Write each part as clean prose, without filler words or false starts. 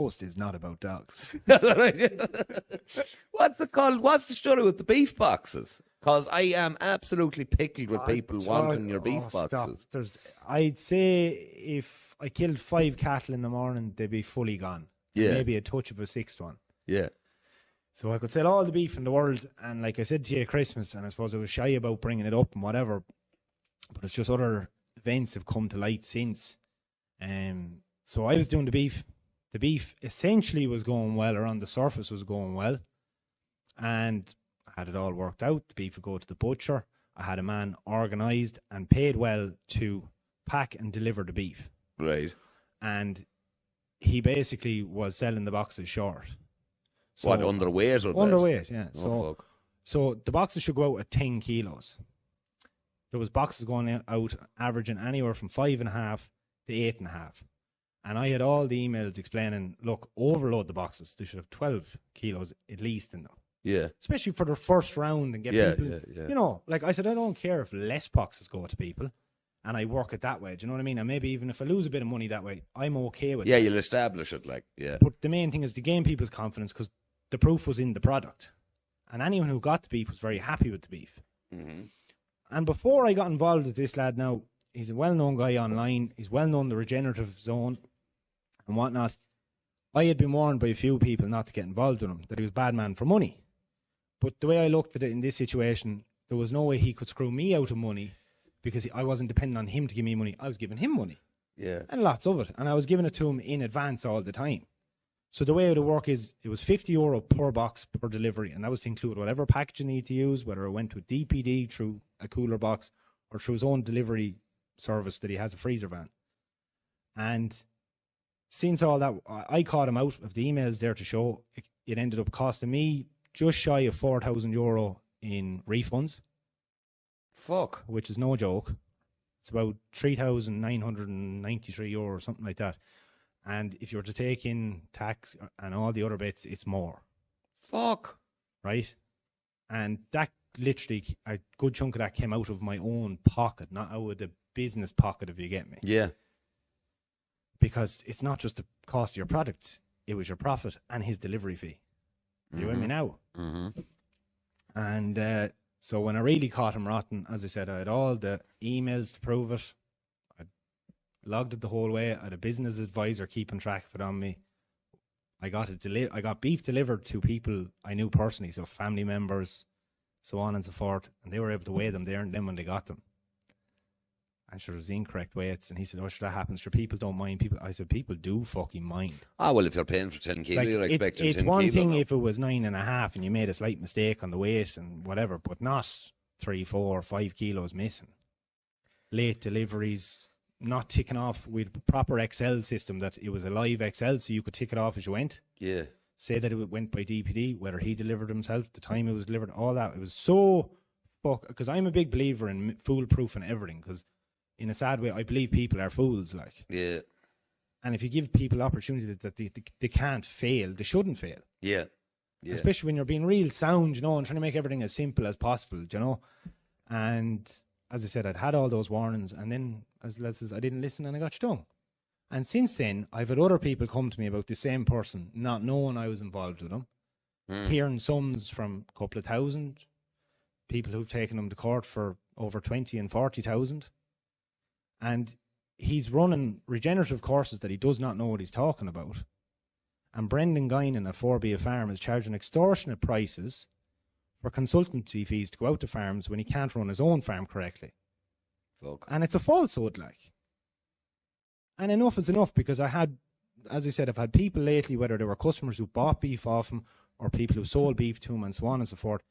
roast is not about dogs. What's it called? What's the story with the beef boxes? Because I am absolutely pickled with people wanting your beef boxes. I'd say if I killed 5 cattle in the morning, they'd be fully gone. Yeah. Maybe a touch of a 6th one. Yeah. So I could sell all the beef in the world. And like I said to you at Christmas, and I suppose I was shy about bringing it up and whatever, but it's just other events have come to light since. So I was doing the beef. The beef essentially was going well, or on the surface was going well. And I had it all worked out. The beef would go to the butcher. I had a man organised and paid well to pack and deliver the beef. Right. And he basically was selling the boxes short. So, what, underweight or underweight, yeah. So the boxes should go out at 10 kilos. There was boxes going out averaging anywhere from 5.5 to 8.5. And I had all the emails explaining, look, overload the boxes. They should have 12 kilos at least in them. Yeah. Especially for their first round and get people, you know, like I said, I don't care if less boxes go to people and I work it that way. Do you know what I mean? And maybe even if I lose a bit of money that way, I'm okay with it. Yeah, you'll establish it, like, yeah. But the main thing is to gain people's confidence because the proof was in the product. And anyone who got the beef was very happy with the beef. Mm-hmm. And before I got involved with this lad now, he's a well-known guy online. He's well-known in the regenerative zone and whatnot. I had been warned by a few people not to get involved with him, that he was a bad man for money. But the way I looked at it in this situation, there was no way he could screw me out of money because I wasn't depending on him to give me money. I was giving him money. Yeah. And lots of it. And I was giving it to him in advance all the time. So the way it would work is it was €50 per box per delivery. And that was to include whatever package you need to use, whether it went to a DPD through a cooler box or through his own delivery service that he has, a freezer van. And since all that, I caught him out of the emails there to show it ended up costing me just shy of €4,000 in refunds. Fuck. Which is no joke. It's about €3,993 or something like that. And if you were to take in tax and all the other bits, it's more. Fuck. Right? And that literally, a good chunk of that came out of my own pocket, not out of the business pocket, if you get me. Yeah. Because it's not just the cost of your product, it was your profit and his delivery fee. You with me now? Mm-hmm. And so when I really caught him rotten, as I said, I had all the emails to prove it. I logged it the whole way. I had a business advisor keeping track of it on me. I got beef delivered to people I knew personally, so family members, so on and so forth, and they were able to weigh them there and then when they got them. And sure, it was the incorrect weights. And he said, oh, sure, that happens. Sure, people don't mind. I said, people do fucking mind. Ah, well, if you're paying for 10 kilo, you're expecting 10 kilo. It's one thing if it was 9.5 and you made a slight mistake on the weight and whatever, but not 3, 4, 5 kilos missing. Late deliveries, not ticking off with proper Excel system that it was a live Excel so you could tick it off as you went. Yeah. Say that it went by DPD, whether he delivered himself, the time it was delivered, all that. It was so because I'm a big believer in foolproof and everything, because in a sad way, I believe people are fools, like. Yeah. And if you give people opportunity that they can't fail, they shouldn't fail. Yeah. Yeah. Especially when you're being real sound, you know, and trying to make everything as simple as possible, you know. And as I said, I'd had all those warnings, and then as I didn't listen and I got stung. And since then, I've had other people come to me about the same person, not knowing I was involved with them, hearing sums from a couple of thousand, people who've taken them to court for over 20 and 40,000. And he's running regenerative courses that he does not know what he's talking about. And Brendan Guinan at 4B Farm is charging extortionate prices for consultancy fees to go out to farms when he can't run his own farm correctly. Fuck. And it's a falsehood, like. And enough is enough, because I had, as I said, I've had people lately, whether they were customers who bought beef off him or people who sold beef to him and so on and so forth,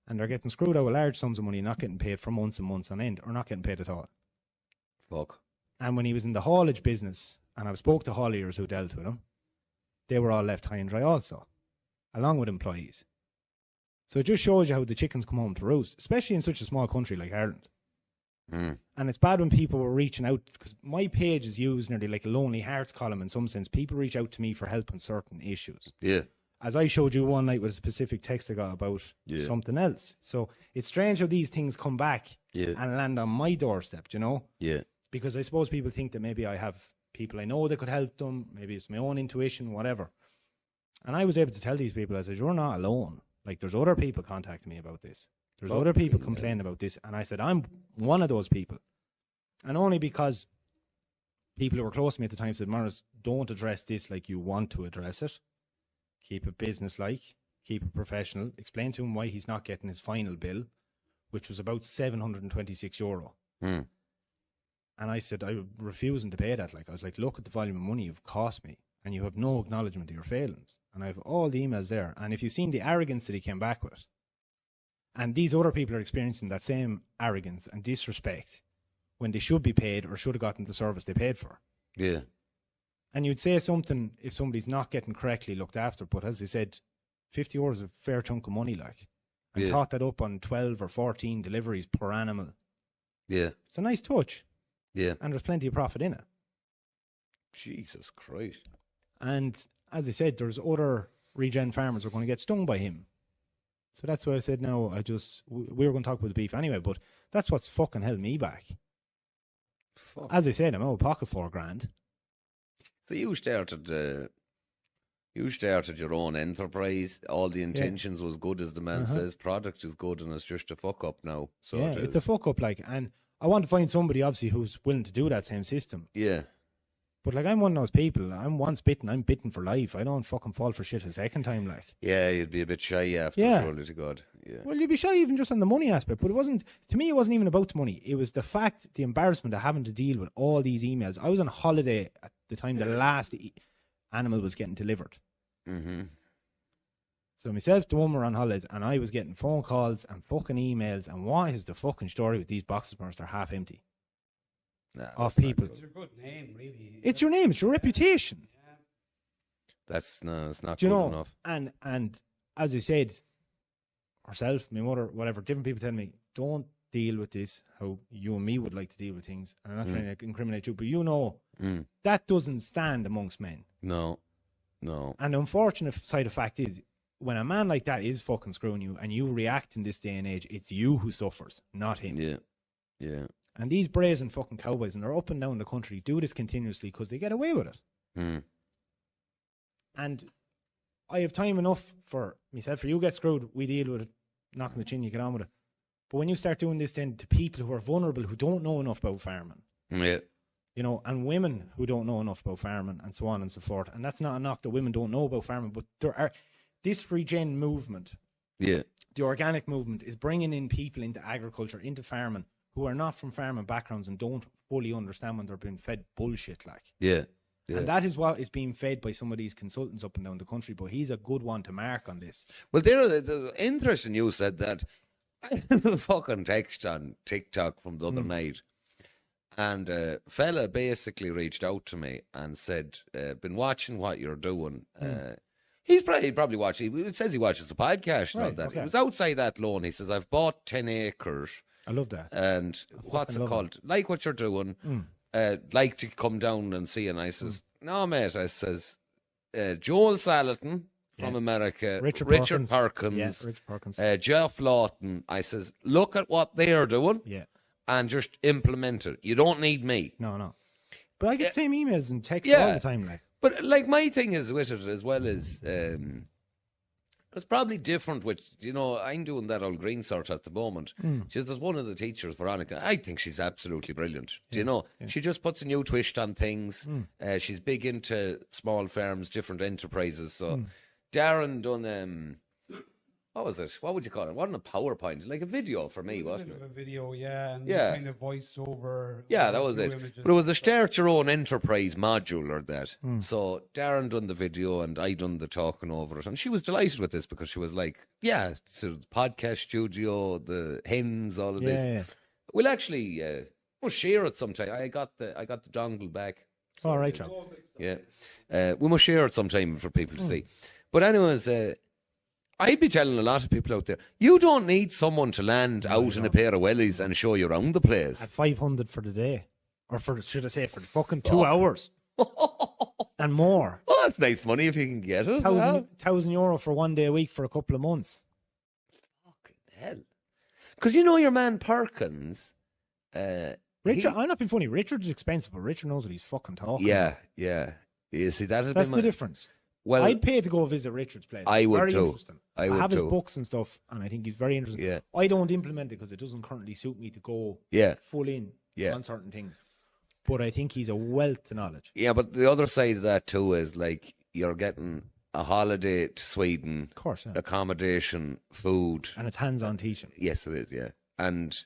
and they're getting screwed out with large sums of money, not getting paid for months and months on end, or not getting paid at all. Fuck. And when he was in the haulage business, and I spoke to hauliers who dealt with him, they were all left high and dry also, along with employees. So it just shows you how the chickens come home to roost, especially in such a small country like Ireland. And it's bad when people were reaching out, because my page is used nearly like a Lonely Hearts column in some sense. People reach out to me for help on certain issues. Yeah. As I showed you one night with a specific text I got about something else. So it's strange how these things come back and land on my doorstep, you know? Yeah. Because I suppose people think that maybe I have people I know that could help them. Maybe it's my own intuition, whatever. And I was able to tell these people, I said, you're not alone. Like, there's other people contacting me about this. There's other people complaining about this. And I said, I'm one of those people. And only because people who were close to me at the time said, Morris, don't address this like you want to address it. Keep it business-like. Keep it professional. Explain to him why he's not getting his final bill, which was about €726. Mm. And I said, I'm refusing to pay that. Like, I was like, look at the volume of money you've cost me, and you have no acknowledgement of your failings. And I have all the emails there. And if you've seen the arrogance that he came back with, and these other people are experiencing that same arrogance and disrespect when they should be paid or should have gotten the service they paid for. Yeah. And you'd say something if somebody's not getting correctly looked after. But as I said, €50 is a fair chunk of money, like. And tot that up on 12 or 14 deliveries per animal. Yeah. It's a nice touch. Yeah. And there's plenty of profit in it. Jesus Christ. And as I said, there's other regen farmers who are going to get stung by him. So that's why I said, no, we were going to talk about the beef anyway, but that's what's fucking held me back. Fuck. As I said, I'm out of pocket $4,000. So you started your own enterprise. All the intentions was good, as the man says. Product is good, and it's just a fuck up now. So yeah, it's a fuck up, like, and I want to find somebody obviously who's willing to do that same system. Yeah. But like, I'm one of those people. I'm once bitten, I'm bitten for life. I don't fucking fall for shit a second time, like. Yeah, you'd be a bit shy after, surely to God. Yeah. Well, you'd be shy even just on the money aspect, but it wasn't, to me, it wasn't even about the money. It was the fact, the embarrassment of having to deal with all these emails. I was on holiday at the time the last animal was getting delivered. Mm-hmm. So myself, the woman were on holidays, and I was getting phone calls and fucking emails, and what is the fucking story with these boxes, Morris? They're half empty. Nah, of people. It's your good name, really. It's your name, it's your reputation. It's not Do you good know, enough. And as I said, herself, my mother, whatever, different people tell me, don't deal with this how you and me would like to deal with things. And I'm not trying to incriminate you, but you know, that doesn't stand amongst men. No. And the unfortunate side of fact is, when a man like that is fucking screwing you and you react in this day and age, it's you who suffers, not him. Yeah. And these brazen fucking cowboys, and they're up and down the country, do this continuously because they get away with it. And I have time enough for myself. For you get screwed, we deal with it, knock on the chin, you get on with it. But when you start doing this then to people who are vulnerable, who don't know enough about farming, you know, and women who don't know enough about farming, and so on and so forth. And that's not a knock that women don't know about farming, but there are this regen movement, the organic movement, is bringing in people into agriculture, into farming, who are not from farming backgrounds and don't fully understand when they're being fed bullshit, like. Yeah. And that is what is being fed by some of these consultants up and down the country, but he's a good one to mark on this. Well, they're interesting you said that. I have a fucking text on TikTok from the other night, and a fella basically reached out to me and said, been watching what you're doing. He's probably watching, it says he watches the podcast and all that. Okay. He was outside that loan. He says, I've bought 10 acres. I love that. And what's it called? Like what you're doing. Like to come down and see. And I says, no, mate. I says, Joel Salatin from America, Richard Perkins, Richard Perkins. Jeff Lawton. I says, look at what they are doing and just implement it. You don't need me. No. But I get the same emails and texts all the time, like. But like my thing is with it as well as it's probably different with, you know, I'm doing that old green sort at the moment. There's one of the teachers, Veronica, I think she's absolutely brilliant. Do you know? She just puts a new twist on things. She's big into small farms, different enterprises. So Darren done, what was it? What would you call it? Wasn't a PowerPoint, like a video for me, wasn't it? A video, and kind of voiceover. Yeah, that was it. But it was the Start Your Own Enterprise module or that. So Darren done the video and I done the talking over it. And she was delighted with this because she was like, so the podcast studio, the hens, all of this. Yeah. We'll actually we'll share it sometime. I got the dongle back. So, all right, John. Yeah. We must share it sometime for people to see. But anyways, I'd be telling a lot of people out there, you don't need someone to land out in a pair of wellies and show you around the place. At 500 for the day. Or should I say, for the fucking 2 hours. And more. Oh, that's nice money if you can get it. €1,000 for 1 day a week for a couple of months. Fucking hell. Because you know your man Perkins. Richard, I'm not being funny. Richard's expensive, but Richard knows what he's fucking talking about. Yeah. You see, That's the difference. Well, I'd pay to go visit Richard's place. I would very too. Interesting. I would have his too. books and stuff, and I think he's very interesting. Yeah. I don't implement it because it doesn't currently suit me to go full in on certain things. But I think he's a wealth of knowledge. Yeah, but the other side of that too is like you're getting a holiday to Sweden, Of course, yeah. accommodation, food. And it's hands-on teaching. Yes, it is, yeah. And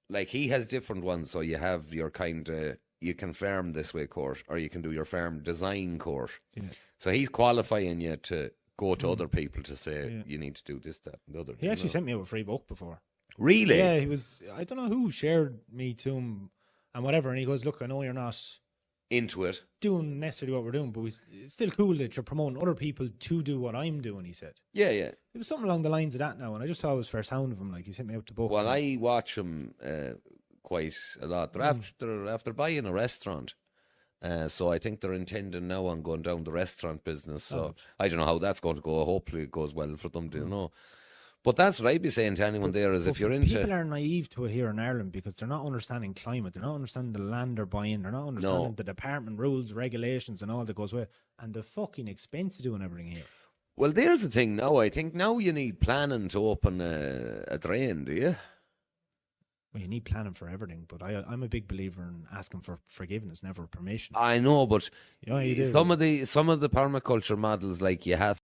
like he has different ones, so you have your kind of, you can farm this way course, or you can do your farm design course. Yeah. So he's qualifying you to go to other people to say you need to do this, that, and the other. He actually sent me out a free book before. Really? Yeah, he was, I don't know who shared me to him and whatever, and he goes, look, I know you're not into it, doing necessarily what we're doing, but it's still cool that you're promoting other people to do what I'm doing, he said. Yeah. It was something along the lines of that now, and I just thought it was fair sound of him, like he sent me out the book. Well, I watch him quite a lot. They're after buying a restaurant. So I think they're intending now on going down the restaurant business. So I don't know how that's going to go. Hopefully it goes well for them, do you know? But that's what I'd be saying to anyone there is if you're into... People are naive to it here in Ireland because they're not understanding climate. They're not understanding the land they're buying. They're not understanding the department rules, regulations and all that goes with it. And the fucking expense of doing everything here. Well, there's the thing now. I think now you need planning to open a drain, do you? Well, you need planning for everything, but I'm a big believer in asking for forgiveness, never permission. I know, but you do. some of the permaculture models, like you have